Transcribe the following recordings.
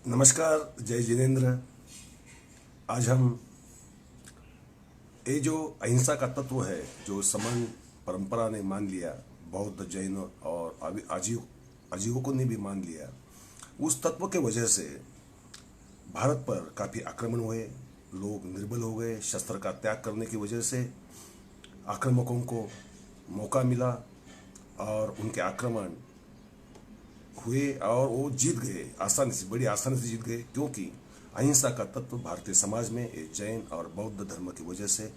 नमस्कार, जय जिनेन्द्र। आज हम ये जो अहिंसा का तत्व है, जो समन परंपरा ने मान लिया, बौद्ध, जैन और आजीवकों ने भी मान लिया, उस तत्व के वजह से भारत पर काफ़ी आक्रमण हुए, लोग निर्बल हो गए। शस्त्र का त्याग करने की वजह से आक्रामकों को मौका मिला और उनके आक्रमण हुए और वो जीत गए आसानी से, बड़ी आसानी से जीत गए, क्योंकि अहिंसा का तत्व भारतीय समाज में ये जैन और बौद्ध धर्म की वजह से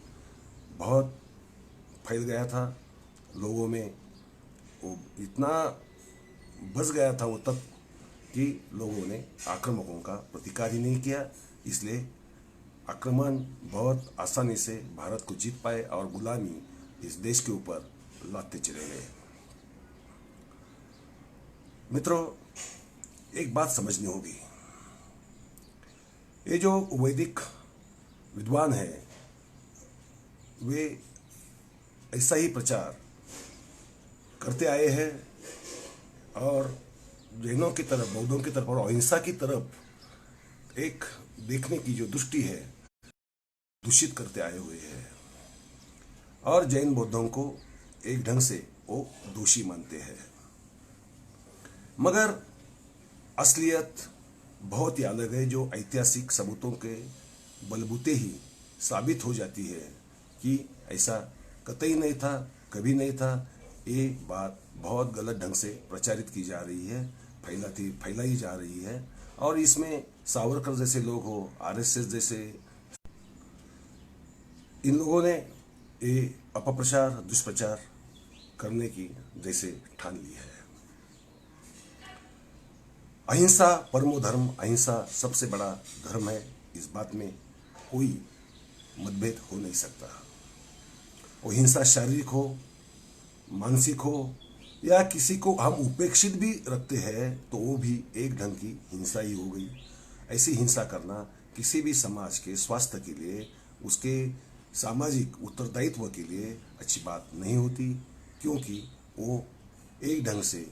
बहुत फैल गया था। लोगों में वो इतना बस गया था वो तत्व कि लोगों ने आक्रामकों का प्रतिकार ही नहीं किया। इसलिए आक्रमण बहुत आसानी से भारत को जीत पाए और गुलामी इस देश के ऊपर लादते चले गए। मित्रों, एक बात समझनी होगी, ये जो वैदिक विद्वान हैं वे ऐसा ही प्रचार करते आए हैं और जैनों की तरफ, बौद्धों की तरफ और अहिंसा की तरफ एक देखने की जो दृष्टि है दूषित करते आए हुए हैं और जैन बौद्धों को एक ढंग से वो दोषी मानते हैं। मगर असलियत बहुत ही अलग है, जो ऐतिहासिक सबूतों के बलबूते ही साबित हो जाती है कि ऐसा कतई नहीं था, कभी नहीं था। ये बात बहुत गलत ढंग से प्रचारित की जा रही है, फैलाई जा रही है और इसमें सावरकर जैसे लोग हो, आरएसएस जैसे, इन लोगों ने ये अपप्रचार, दुष्प्रचार करने की जैसे ठान ली है। अहिंसा परमो धर्म, अहिंसा सबसे बड़ा धर्म है, इस बात में कोई मतभेद हो नहीं सकता। वो हिंसा शारीरिक हो, मानसिक हो या किसी को हम उपेक्षित भी रखते हैं तो वो भी एक ढंग की हिंसा ही हो गई। ऐसी हिंसा करना किसी भी समाज के स्वास्थ्य के लिए, उसके सामाजिक उत्तरदायित्व के लिए अच्छी बात नहीं होती, क्योंकि वो एक ढंग से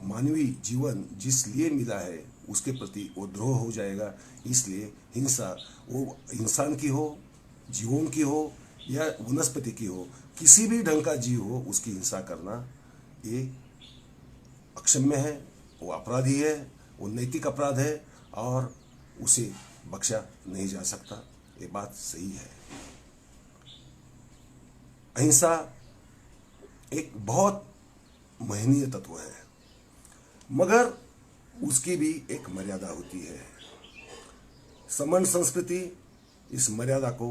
मानवीय जीवन जिस लिए मिला है उसके प्रति वो द्रोह हो जाएगा। इसलिए हिंसा, वो इंसान की हो, जीवों की हो या वनस्पति की हो, किसी भी ढंग का जीव हो, उसकी हिंसा करना ये अक्षम्य है, वो अपराधी है, वो नैतिक अपराध है और उसे बख्शा नहीं जा सकता। ये बात सही है। अहिंसा एक बहुत महनीय तत्व है, मगर उसकी भी एक मर्यादा होती है। समन संस्कृति इस मर्यादा को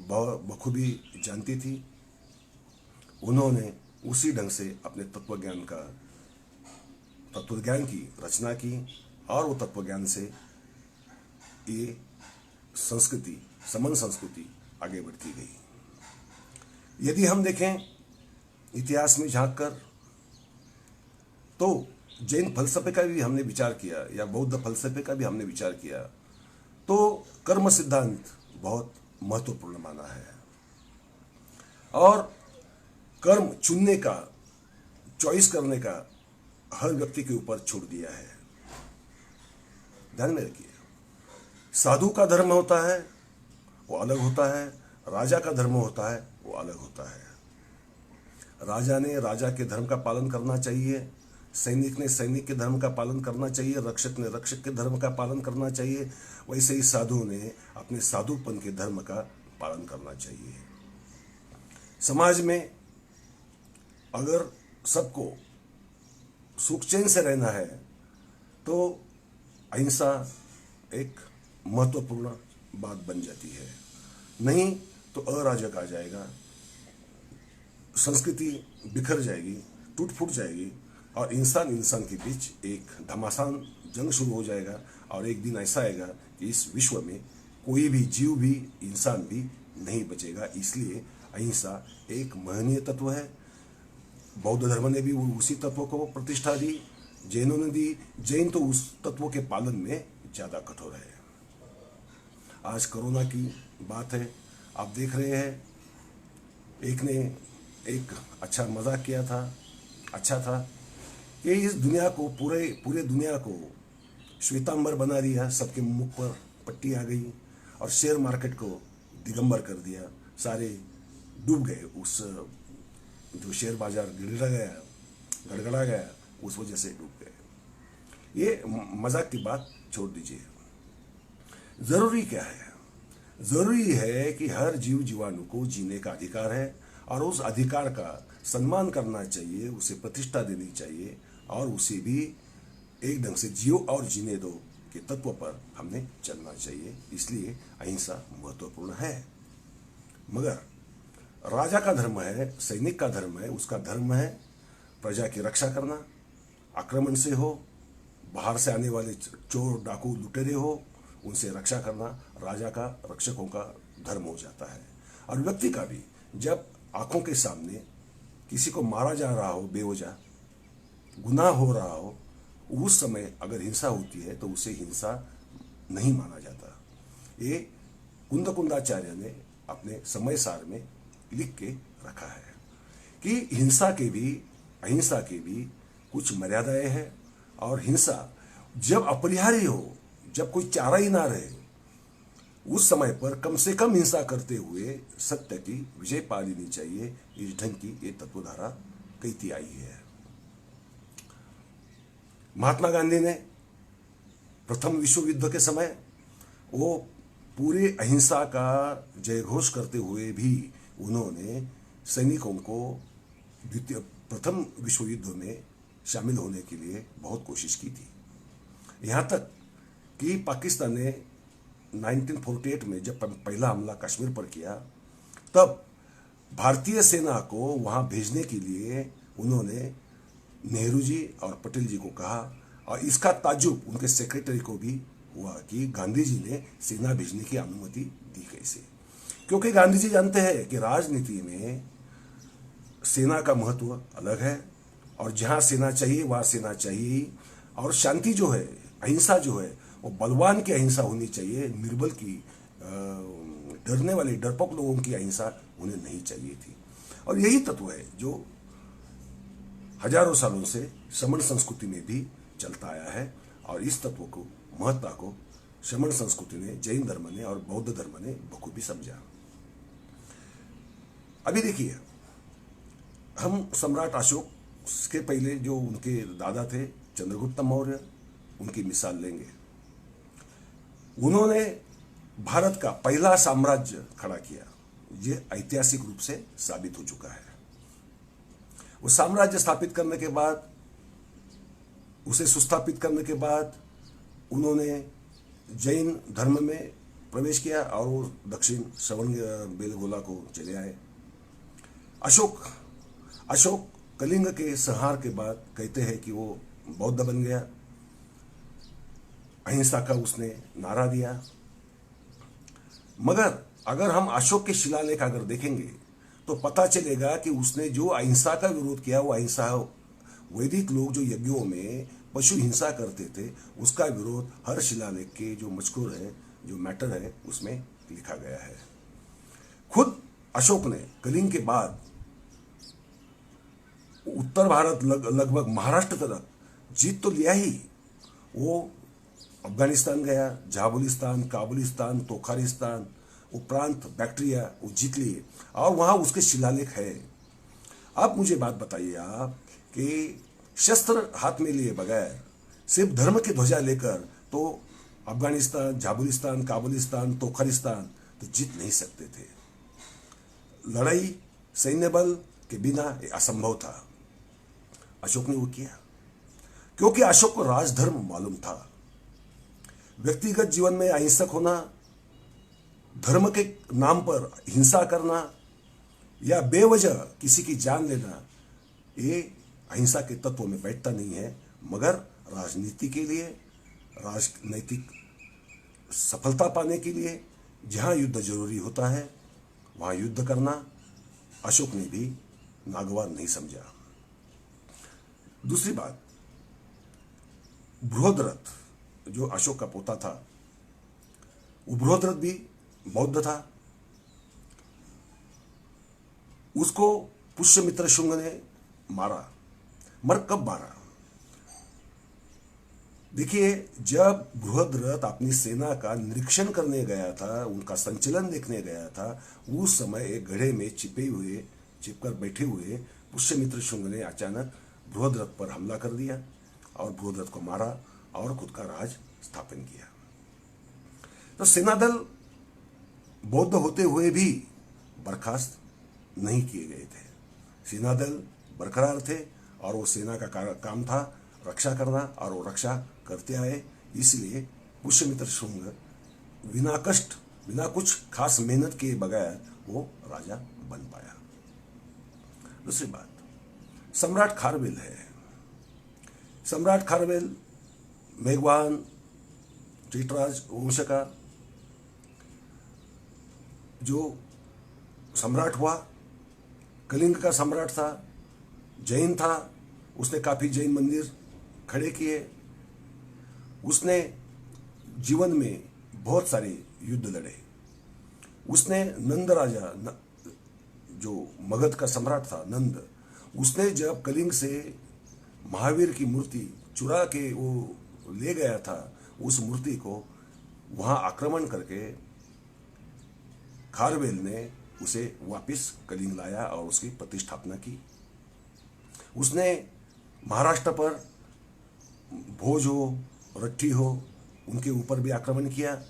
बखूबी जानती थी। उन्होंने उसी ढंग से अपने तत्वज्ञान की रचना की और वो तत्वज्ञान से ये संस्कृति, समन संस्कृति आगे बढ़ती गई। यदि हम देखें इतिहास में झांककर, तो जैन फलसफे का भी हमने विचार किया या बौद्ध फलसफे का भी हमने विचार किया, तो कर्म सिद्धांत बहुत महत्वपूर्ण माना है और कर्म चुनने का, चॉइस करने का हर व्यक्ति के ऊपर छोड़ दिया है। ध्यान में रखिए, साधु का धर्म होता है वो अलग होता है, राजा का धर्म होता है वो अलग होता है। राजा ने राजा के धर्म का पालन करना चाहिए, सैनिक ने सैनिक के धर्म का पालन करना चाहिए, रक्षक ने रक्षक के धर्म का पालन करना चाहिए। वैसे ही साधु ने अपने साधुपन के धर्म का पालन करना चाहिए। समाज में अगर सबको सुख चैन से रहना है तो अहिंसा एक महत्वपूर्ण बात बन जाती है, नहीं तो अराजक आ जाएगा, संस्कृति बिखर जाएगी, टूट फूट जाएगी और इंसान के बीच एक घमासान जंग शुरू हो जाएगा और एक दिन ऐसा आएगा कि इस विश्व में कोई भी जीव भी, इंसान भी नहीं बचेगा। इसलिए अहिंसा एक महनीय तत्व है। बौद्ध धर्म ने भी उसी तत्व को प्रतिष्ठा दी, जैनों ने दी। जैन तो उस तत्व के पालन में ज़्यादा कठोर है। आज कोरोना की बात है, आप देख रहे हैं, एक ने एक अच्छा मजाक किया था, अच्छा था कि इस दुनिया को, पूरे दुनिया को श्वेतांबर बना दिया, सबके मुख पर पट्टी आ गई और शेयर मार्केट को दिगंबर कर दिया। सारे डूब गए, उस जो शेयर बाजार गड़गड़ा गया उस वजह से डूब गए। ये मजाक की बात छोड़ दीजिए। जरूरी क्या है? जरूरी है कि हर जीव जीवाणु को जीने का अधिकार है और उस अधिकार का सम्मान करना चाहिए, उसे प्रतिष्ठा देनी चाहिए और उसे भी एक ढंग से जियो और जीने दो के तत्व पर हमने चलना चाहिए। इसलिए अहिंसा महत्वपूर्ण है। मगर राजा का धर्म है, सैनिक का धर्म है, उसका धर्म है प्रजा की रक्षा करना, आक्रमण से हो, बाहर से आने वाले चोर डाकू लुटेरे हो, उनसे रक्षा करना राजा का, रक्षकों का धर्म हो जाता है। और व्यक्ति का भी, जब आंखों के सामने किसी को मारा जा रहा हो, बेवजह गुनाह हो रहा हो, उस समय अगर हिंसा होती है तो उसे हिंसा नहीं माना जाता। ये कुंदाचार्य ने अपने समय सार में लिख के रखा है कि हिंसा के भी, अहिंसा के भी कुछ मर्यादाएं हैं और हिंसा जब अपरिहार्य हो, जब कोई चारा ही ना रहे, उस समय पर कम से कम हिंसा करते हुए सत्य की विजय पा लेनी चाहिए। इस ढंग की ये तत्वधारा कहती आई है। महात्मा गांधी ने प्रथम विश्व युद्ध के समय वो पूरे अहिंसा का जयघोष करते हुए भी उन्होंने सैनिकों को प्रथम विश्व युद्ध में शामिल होने के लिए बहुत कोशिश की थी। यहाँ तक कि पाकिस्तान ने 1948 में जब पहला हमला कश्मीर पर किया, तब भारतीय सेना को वहाँ भेजने के लिए उन्होंने नेहरू जी और पटेल जी को कहा और इसका ताज्जुब उनके सेक्रेटरी को भी हुआ कि गांधी जी ने सेना भेजने की अनुमति दी कैसे। क्योंकि गांधी जी जानते हैं कि राजनीति में सेना का महत्व अलग है और जहां सेना चाहिए वहां सेना चाहिए, और शांति जो है, अहिंसा जो है, वो बलवान की अहिंसा होनी चाहिए, निर्बल की, डरने वाले डरपोक लोगों की अहिंसा उन्हें नहीं चाहिए थी। और यही तत्व है जो हजारों सालों से शमन संस्कृति में भी चलता आया है और इस तत्व को, महत्ता को शमन संस्कृति ने, जैन धर्म ने और बौद्ध धर्म ने बखूबी समझा। अभी देखिए, हम सम्राट अशोक के पहले जो उनके दादा थे चंद्रगुप्त मौर्य, उनकी मिसाल लेंगे। उन्होंने भारत का पहला साम्राज्य खड़ा किया, ये ऐतिहासिक रूप से साबित हो चुका है। वो साम्राज्य स्थापित करने के बाद, उसे सुस्थापित करने के बाद उन्होंने जैन धर्म में प्रवेश किया और वो दक्षिण श्रवण बेलगोला को चले आए। अशोक कलिंग के संहार के बाद कहते हैं कि वो बौद्ध बन गया, अहिंसा का उसने नारा दिया। मगर अगर हम अशोक के शिलालेख अगर देखेंगे तो पता चलेगा कि उसने जो अहिंसा का विरोध किया, वो अहिंसा, वैदिक लोग जो यज्ञों में पशु हिंसा करते थे, उसका विरोध हर शिलालेख के जो मजकूर है, जो मैटर है, उसमें लिखा गया है। खुद अशोक ने कलिंग के बाद उत्तर भारत लगभग महाराष्ट्र तक जीत तो लिया ही। वो अफगानिस्तान गया, जाबुलिस्तान, काबुलिस्तान, तोखारिस्तान, वो प्रांत, बैक्ट्रिया वो जीत लिए और वहां उसके शिलालेख है। अब मुझे बात बताइए आप कि शस्त्र हाथ में लिए बगैर सिर्फ धर्म की ध्वजा लेकर तो अफगानिस्तान, जाबुलिस्तान, काबुलिस्तान, तोखारिस्तान तो जीत नहीं सकते थे। लड़ाई सैन्य बल के बिना ये असंभव था। अशोक ने वो किया क्योंकि अशोक को राजधर्म मालूम था। व्यक्तिगत जीवन में अहिंसक होना, धर्म के नाम पर हिंसा करना या बेवजह किसी की जान लेना, ये अहिंसा के तत्व में बैठता नहीं है। मगर राजनीति के लिए, राजनैतिक सफलता पाने के लिए जहां युद्ध जरूरी होता है वहां युद्ध करना अशोक ने भी नागवार नहीं समझा। दूसरी बात, बृहद्रथ जो अशोक का पोता था, वो बृहद्रथ भी बौद्ध था। उसको पुष्यमित्र शुंग ने मारा। मर कब मारा? देखिए, जब बृहद्रथ अपनी सेना का निरीक्षण करने गया था, उनका संचलन देखने गया था, उस समय एक घड़े में छिपकर बैठे हुए पुष्यमित्र शुंग ने अचानक बृहद्रथ पर हमला कर दिया और बृहद्रथ को मारा और खुद का राज स्थापन किया। तो सेनादल बौद्ध होते हुए भी बर्खास्त नहीं किए गए थे। सेनादल बरकरार थे और वो सेना का काम था रक्षा करना, और वो रक्षा करते आए। इसलिए पुष्यमित्र शुंग बिना कष्ट, बिना कुछ खास मेहनत के बगैर वो राजा बन पाया। दूसरी बात, सम्राट खारवेल है। सम्राट खारवेल मेघवाहन चैत्रराज वंश का जो सम्राट हुआ, कलिंग का सम्राट था, जैन था। उसने काफी जैन मंदिर खड़े किए। उसने जीवन में बहुत सारे युद्ध लड़े। उसने नंद राजा जो मगध का सम्राट था, नंद, उसने जब कलिंग से महावीर की मूर्ति चुरा के वो ले गया था, उस मूर्ति को वहां आक्रमण करके खारवेल ने उसे वापस कलिंग लाया और उसकी प्रतिष्ठापना की। उसने महाराष्ट्र पर भोज हो, रट्ठी हो, उनके ऊपर भी आक्रमण किया।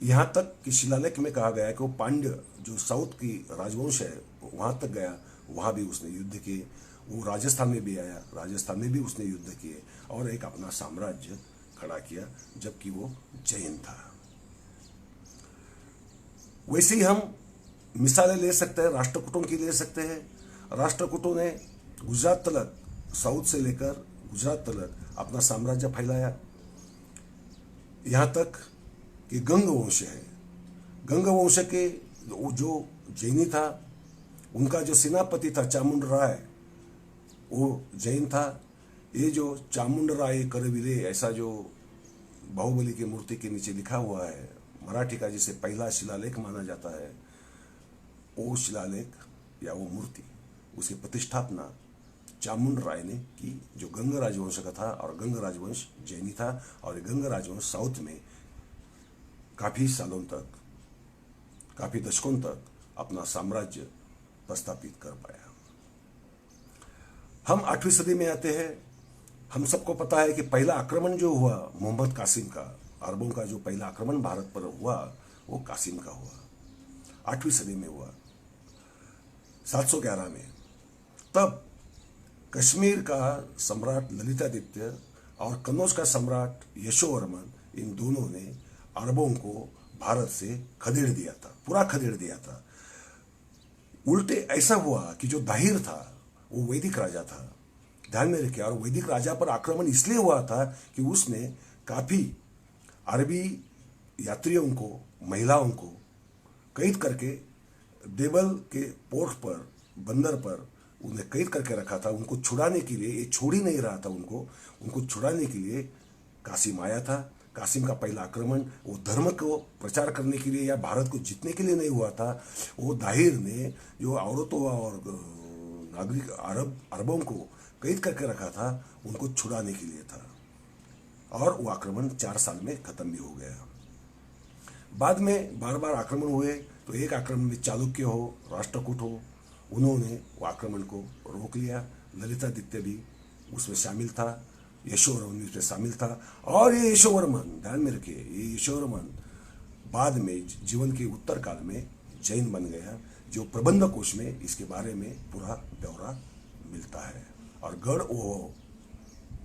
यहाँ तक कि शिलालेख में कहा गया है कि वो पांड्य जो साउथ की राजवंश है वहाँ तक गया, वहाँ भी उसने युद्ध किए। वो राजस्थान में भी आया, राजस्थान में भी उसने युद्ध किए और एक अपना साम्राज्य खड़ा किया, जबकि वो जैन था। वैसे ही हम मिसालें ले सकते हैं, राष्ट्रकूटों की ले सकते हैं। राष्ट्रकूटों ने गुजरात तलक, साउथ से लेकर गुजरात तलक अपना साम्राज्य फैलाया। यहाँ तक कि गंग वंश है, गंग वंश के जो जैनी था, उनका जो सेनापति था चामुंड राय, वो जैन था। ये जो चामुंड राय करवीरे, ऐसा जो बाहुबली की मूर्ति के नीचे लिखा हुआ है, मराठी का जिसे पहला शिलालेख माना जाता है, वो शिलालेख या वो मूर्ति, उसकी प्रतिष्ठापना चामुंड राय ने की, जो गंग राजवंश का था। और गंग राजवंश जैनी था और ये गंग राजवंश साउथ में काफी सालों तक, काफी दशकों तक अपना साम्राज्य प्रस्थापित कर पाया। हम 8वीं सदी में आते हैं। हम सबको पता है कि पहला आक्रमण जो हुआ मोहम्मद कासिम का, अरबों का जो पहला आक्रमण भारत पर हुआ, वो कासिम का हुआ, 8वीं सदी में हुआ, 711 में। तब कश्मीर का सम्राट ललितादित्य और कन्नौज का सम्राट यशोवर्मन, इन दोनों ने अरबों को भारत से खदेड़ दिया था, पूरा खदेड़ दिया था। उल्टे ऐसा हुआ कि जो दाहिर था वो वैदिक राजा था, ध्यान में रखिए। और वैदिक राजा पर आक्रमण इसलिए हुआ था कि उसने काफी अरबी यात्रियों को, महिलाओं को कैद करके देवल के पोर्ट पर, बंदर पर उन्हें कैद करके रखा था। उनको छुड़ाने के लिए, ये छोड़ ही नहीं रहा था उनको छुड़ाने के लिए कासिम आया था। कासिम का पहला आक्रमण वो धर्म को प्रचार करने के लिए या भारत को जीतने के लिए नहीं हुआ था। वो दाहिर ने जो औरतों और नागरिक अरबों को कैद करके रखा था, उनको छुड़ाने के लिए था। और वो आक्रमण 4 साल में खत्म भी हो गया। बाद में बार बार आक्रमण हुए, तो एक आक्रमण में चालुक्य हो, राष्ट्रकूट हो, उन्होंने वो आक्रमण को रोक लिया। ललितादित्य भी उसमें शामिल था, यशोवर्मन भी उसमें शामिल था। और ये यशोवर्मन, ध्यान में रखिए, ये यशोवर्मन बाद में जीवन के उत्तर काल में जैन बन गया, जो प्रबंध कोश में इसके बारे में पूरा ब्यौरा मिलता है। और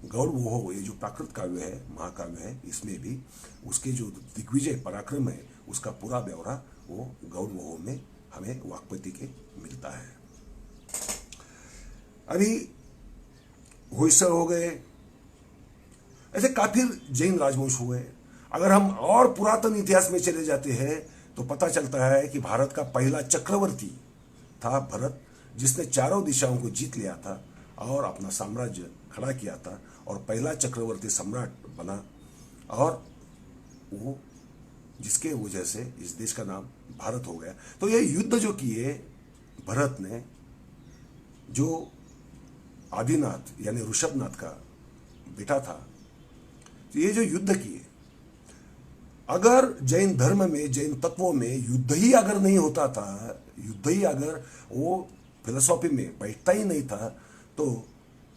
गढ़ वो ये जो प्राकृत काव्य है, महाकाव्य है, इसमें भी उसके जो दिग्विजय पराक्रम है, उसका पूरा ब्यौरा वो गौड़ वो में हमें वाक्पति के मिलता है। अभी होयसर हो गए, ऐसे काफी जैन राजवंश हुए। अगर हम और पुरातन इतिहास में चले जाते हैं तो पता चलता है कि भारत का पहला चक्रवर्ती था भरत, जिसने चारों दिशाओं को जीत लिया था और अपना साम्राज्य खड़ा किया था और पहला चक्रवर्ती सम्राट बना। और वो जिसके वजह से इस देश का नाम भारत हो गया। तो ये युद्ध जो किए भरत ने, जो आदिनाथ यानी ऋषभनाथ का बेटा था, तो ये जो युद्ध किए, अगर जैन धर्म में, जैन तत्वों में युद्ध ही अगर नहीं होता था, युद्ध ही अगर वो फिलोसॉफी में बैठता ही नहीं था, तो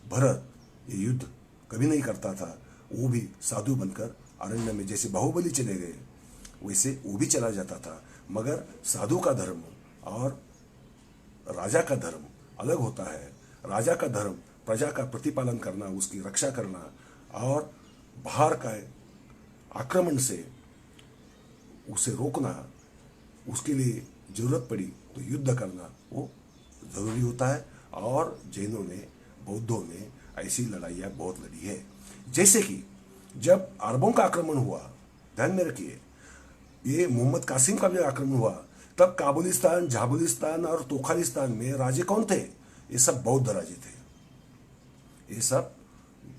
भरत ये युद्ध कभी नहीं करता था। वो भी साधु बनकर अरण्य में, जैसे बाहुबली चले गए वैसे वो भी चला जाता था। मगर साधु का धर्म और राजा का धर्म अलग होता है। राजा का धर्म प्रजा का प्रतिपालन करना, उसकी रक्षा करना, और बाहर का आक्रमण से उसे रोकना, उसके लिए जरूरत पड़ी तो युद्ध करना वो जरूरी होता है। और जैनों ने, बौद्धों ने ऐसी लड़ाइयाँ बहुत लड़ी है। जैसे कि जब अरबों का आक्रमण हुआ, ध्यान में रखिए, ये मोहम्मद कासिम का भी आक्रमण हुआ, तब काबुलिस्तान, झाबुलिस्तान और तोखालिस्तान में राजे कौन थे? ये सब बौद्ध राजे थे। ये सब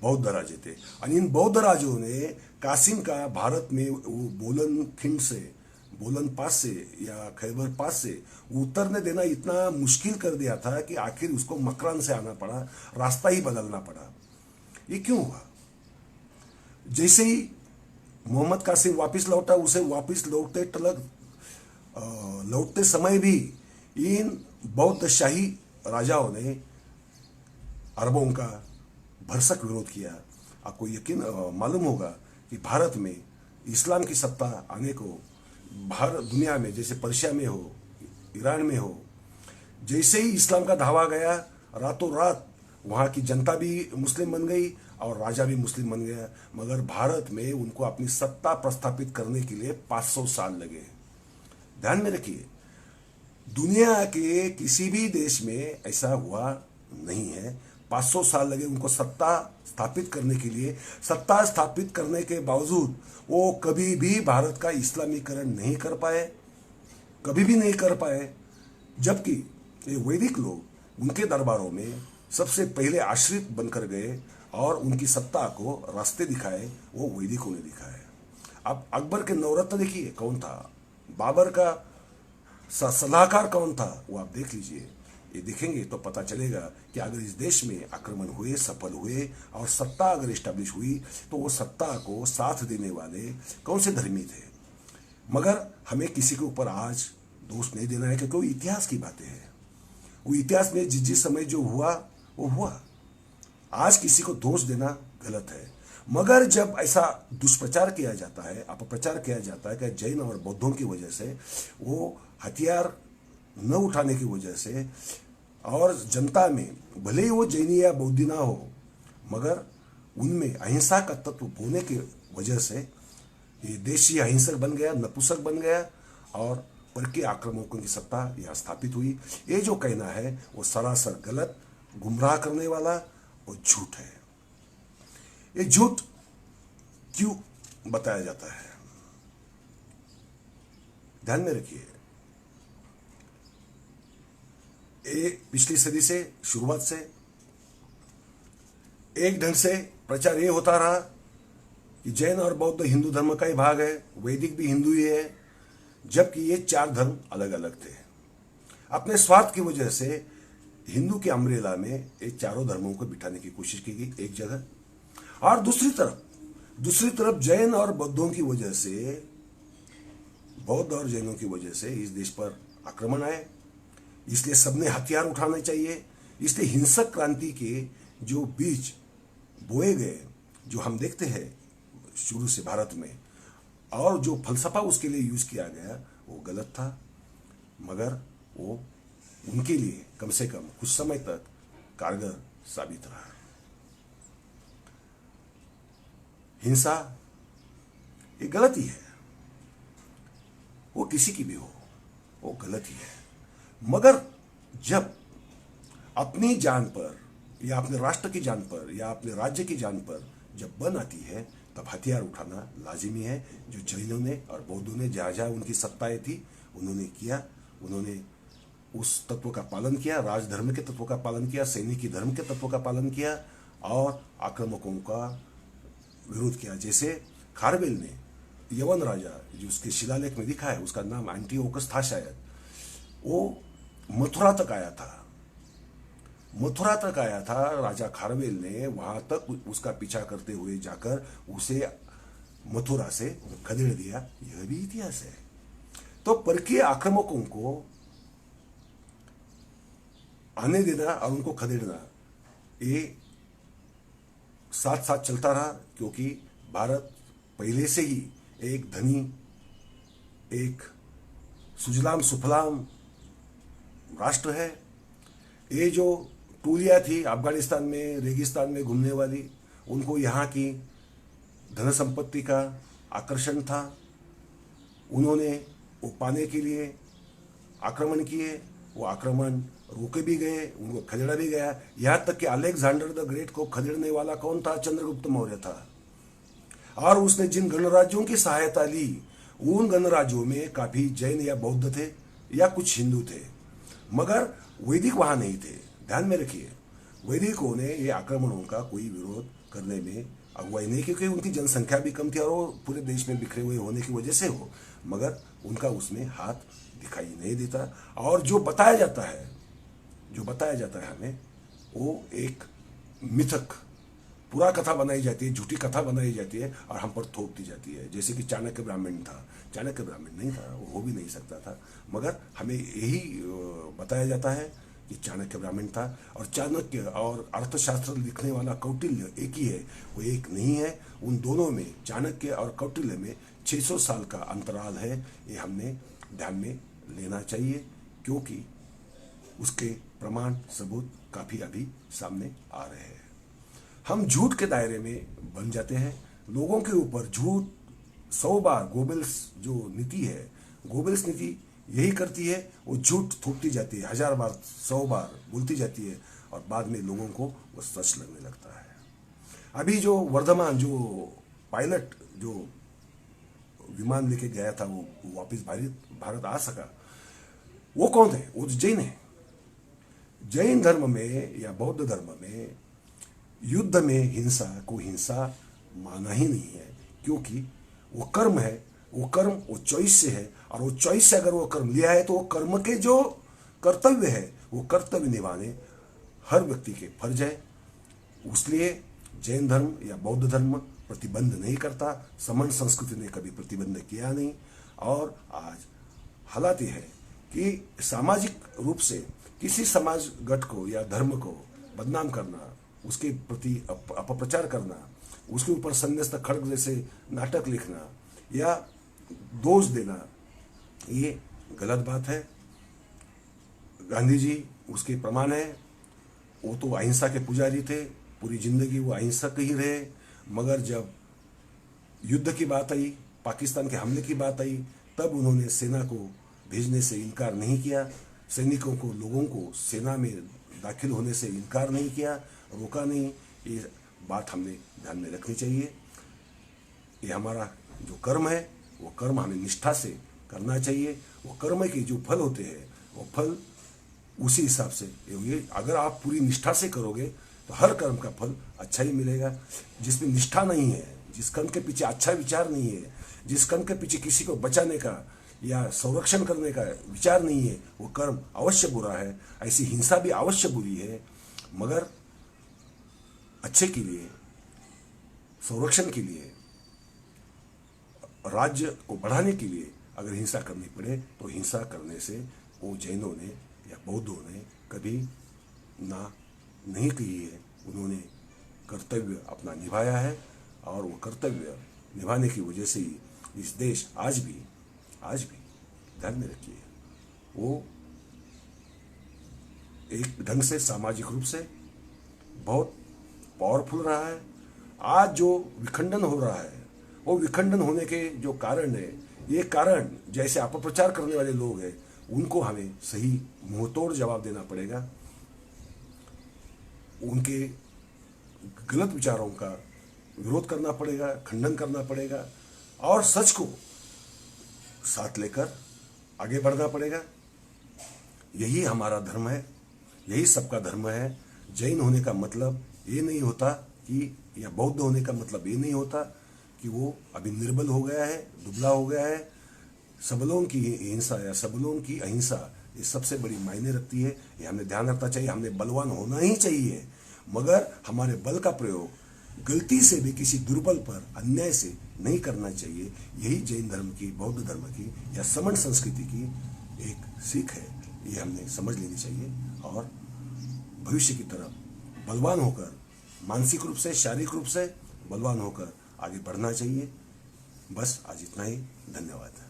बौद्ध राजे थे। और इन बौद्ध राजों ने कासिम का भारत में वो बोलन खिंड से, बोलन पास से या खैबर पास से उतरने देना इतना मुश्किल कर दिया था कि आखिर उसको मकरान से आना पड़ा, रास्ता ही बदलना पड़ा। ये क्यों हुआ? जैसे ही मोहम्मद कासिम वापस लौटा, उसे वापस लौटते समय भी इन बौद्ध शाही राजाओं ने अरबों का भरसक विरोध किया। आपको यकीन मालूम होगा कि भारत में इस्लाम की सत्ता आने को, भारत दुनिया में जैसे पर्शिया में हो, ईरान में हो, जैसे ही इस्लाम का धावा गया, रातों रात वहाँ की जनता भी मुस्लिम बन गई और राजा भी मुस्लिम बन गया। मगर भारत में उनको अपनी सत्ता प्रस्थापित करने के लिए 500 साल लगे। ध्यान में रखिए, दुनिया के किसी भी देश में ऐसा हुआ नहीं है। 500 साल लगे उनको सत्ता स्थापित करने के लिए। सत्ता स्थापित करने के बावजूद वो कभी भी भारत का इस्लामीकरण नहीं कर पाए, कभी भी नहीं कर पाए। जबकि ये वैदिक लोग उनके दरबारों में सबसे पहले आश्रित बनकर गए और उनकी सत्ता को रास्ते दिखाए, वो वैदिकों ने दिखाए। अब अकबर के नवरत्न देखिए कौन था, बाबर का सलाहकार कौन था, वो आप देख लीजिए। ये देखेंगे तो पता चलेगा कि अगर इस देश में आक्रमण हुए, सफल हुए और सत्ता अगर इस्टेब्लिश हुई, तो वो सत्ता को साथ देने वाले कौन से धर्मी थे। मगर हमें किसी के ऊपर आज दोष नहीं देना है, क्योंकि वो इतिहास की बातें हैं। वो इतिहास में जिस समय जो हुआ वो हुआ। आज किसी को दोष देना गलत है। मगर जब ऐसा दुष्प्रचार किया जाता है, अपप्रचार किया जाता है कि जैन और बौद्धों की वजह से, वो हथियार न उठाने की वजह से, और जनता में भले ही वो जैनी या बौद्धी ना हो, मगर उनमें अहिंसा का तत्व होने की वजह से ये देश ही अहिंसक बन गया, नपुंसक बन गया और पर के आक्रामकों की सत्ता यहाँ स्थापित हुई। ये जो कहना है वो सरासर गलत, गुमराह करने वाला और झूठ है। ये झूठ क्यों बताया जाता है, ध्यान में रखिए। पिछली सदी से, शुरुआत से एक ढंग से प्रचार ये होता रहा कि जैन और बौद्ध हिंदू धर्म का ही भाग है, वैदिक भी हिंदू ही है, जबकि ये चार धर्म अलग अलग थे। अपने स्वार्थ की वजह से हिंदू के अम्ब्रेला में ये चारों धर्मों को बिठाने की कोशिश की गई एक जगह, और दूसरी तरफ जैन और बौद्धों की वजह से, बौद्ध और जैनों की वजह से इस देश पर आक्रमण आए। इसलिए सबने हथियार उठाने चाहिए। इसलिए हिंसक क्रांति के जो बीज बोए गए, जो हम देखते हैं शुरू से भारत में, और जो फलसफा उसके लिए यूज किया गया वो गलत था। मगर वो उनके लिए कम से कम कुछ समय तक कारगर साबित रहा। हिंसा ये गलत ही है, वो किसी की भी हो, वो गलत ही है। मगर जब अपनी जान पर या अपने राष्ट्र की जान पर या अपने राज्य की जान पर जब बन आती है, तब हथियार उठाना लाजिमी है। जो जैनों ने और बौद्धों ने जहाँ जहाँ उनकी सत्ताएं थी उन्होंने किया। उन्होंने उस तत्व का पालन किया, राजधर्म के तत्व का पालन किया, सैनिकी धर्म के तत्व का पालन किया और आक्रामकों का विरोध किया। जैसे खारवेल ने यवन राजा, जो उसके शिलालेख में लिखा है, उसका नाम एंटीओकस था शायद, वो मथुरा तक आया था। राजा खारवेल ने वहां तक उसका पीछा करते हुए जाकर उसे मथुरा से खदेड़ दिया, यह भी इतिहास है। तो परकीय आक्रामकों को आने देना और उनको खदेड़ना, ये साथ साथ चलता रहा, क्योंकि भारत पहले से ही एक धनी, एक सुजलाम सुफलाम राष्ट्र है। ये जो टूलियां थी अफगानिस्तान में रेगिस्तान में घूमने वाली, उनको यहाँ की धन संपत्ति का आकर्षण था। उन्होंने वो पाने के लिए आक्रमण किए, वो आक्रमण रोके भी गए, उनको खदेड़ा भी गया। यहाँ तक कि अलेक्जेंडर द ग्रेट को खदेड़ने वाला कौन था? चंद्रगुप्त मौर्य था। और उसने जिन गणराज्यों की सहायता ली, उन गणराज्यों में काफी जैन या बौद्ध थे या कुछ हिंदू थे, मगर वैदिक वहां नहीं थे। ध्यान में रखिए, वैदिकों ने ये आक्रमणों का कोई विरोध करने में अगुवाई नहीं, क्योंकि उनकी जनसंख्या भी कम थी और वो पूरे देश में बिखरे हुए होने की वजह से हो, मगर उनका उसमें हाथ दिखाई नहीं देता। और जो बताया जाता है हमें, वो एक मिथक, पूरा कथा बनाई जाती है, झूठी कथा बनाई जाती है और हम पर थोप दी जाती है। जैसे कि चाणक्य ब्राह्मण था, चाणक्य ब्राह्मण नहीं था, वो हो भी नहीं सकता था, मगर हमें यही बताया जाता है कि चाणक्य ब्राह्मण था। और चाणक्य और अर्थशास्त्र लिखने वाला कौटिल्य एक ही है, वो एक नहीं है। उन दोनों में, चाणक्य और कौटिल्य में 600 साल का अंतराल है। ये हमने ध्यान में लेना चाहिए, क्योंकि उसके प्रमाण सबूत काफी अभी सामने आ रहे हैं। हम झूठ के दायरे में बन जाते हैं, लोगों के ऊपर झूठ 100 बार। गोबेल्स जो नीति है, गोबेल्स नीति यही करती है, वो झूठ थोपती जाती है, 1000 बार 100 बार बोलती जाती है और बाद में लोगों को वो सच लगने लगता है। अभी जो वर्धमान जो पायलट जो विमान लेके गया था, वो वापस भारत आ सका, वो कौन है? वो जैन है। जैन धर्म में या बौद्ध धर्म में युद्ध में हिंसा को हिंसा माना ही नहीं है, क्योंकि वो कर्म है, वो चॉइस से है, और वो चॉइस से अगर वो कर्म लिया है तो वो कर्म के जो कर्तव्य है, वो कर्तव्य निभाने हर व्यक्ति के फर्ज है। इसलिए जैन धर्म या बौद्ध धर्म प्रतिबंध नहीं करता, समन संस्कृति ने कभी प्रतिबंध किया नहीं। और आज हालात यह है कि सामाजिक रूप से किसी समाज गठ को या धर्म को बदनाम करना, उसके प्रति अपप्रचार करना, उसके ऊपर संन्यास्त खड्ग जैसे नाटक लिखना या दोष देना, ये गलत बात है। गांधी जी उसके प्रमाण है। वो तो अहिंसा के पुजारी थे, पूरी जिंदगी वो अहिंसक ही रहे, मगर जब युद्ध की बात आई, पाकिस्तान के हमले की बात आई, तब उन्होंने सेना को भेजने से इनकार नहीं किया, सैनिकों को, लोगों को सेना में दाखिल होने से इनकार नहीं किया, रोका नहीं। ये बात हमने ध्यान में रखनी चाहिए। ये हमारा जो कर्म है, वो कर्म हमें निष्ठा से करना चाहिए। वो कर्म के जो फल होते हैं, वो फल उसी हिसाब से होंगे। अगर आप पूरी निष्ठा से करोगे तो हर कर्म का फल अच्छा ही मिलेगा। जिसमें निष्ठा नहीं है, जिस कर्म के पीछे अच्छा विचार नहीं है, जिस कर्म के पीछे किसी को बचाने का या संरक्षण करने का विचार नहीं है, वो कर्म अवश्य बुरा है। ऐसी हिंसा भी अवश्य बुरी है, मगर अच्छे के लिए, संरक्षण के लिए, राज्य को बढ़ाने के लिए अगर हिंसा करनी पड़े तो हिंसा करने से वो जैनों ने या बौद्धों ने कभी ना नहीं कही है। उन्होंने कर्तव्य अपना निभाया है, और वो कर्तव्य निभाने की वजह से ही इस देश आज भी ध्यान में रखिए, वो एक ढंग से सामाजिक रूप से बहुत पावरफुल रहा है। आज जो विखंडन हो रहा है, वो विखंडन होने के जो कारण है, ये कारण जैसे अपप्रचार करने वाले लोग हैं, उनको हमें सही मुंहतोड़ जवाब देना पड़ेगा। उनके गलत विचारों का विरोध करना पड़ेगा, खंडन करना पड़ेगा, और सच को साथ लेकर आगे बढ़ना पड़ेगा। यही हमारा धर्म है, यही सबका धर्म है। जैन होने का मतलब ये नहीं होता कि, या बौद्ध होने का मतलब ये नहीं होता कि वो अभी निर्बल हो गया है, दुबला हो गया है। सबलों की हिंसा या सबलों की अहिंसा, ये सबसे बड़ी मायने रखती है। ये हमें ध्यान रखना चाहिए। हमने बलवान होना ही चाहिए, मगर हमारे बल का प्रयोग गलती से भी किसी दुर्बल पर अन्याय से नहीं करना चाहिए। यही जैन धर्म की, बौद्ध धर्म की या समण संस्कृति की एक सीख है। ये हमने समझ लेनी चाहिए और भविष्य की तरफ बलवान होकर, मानसिक रूप से, शारीरिक रूप से बलवान होकर आगे बढ़ना चाहिए। बस आज इतना ही। धन्यवाद।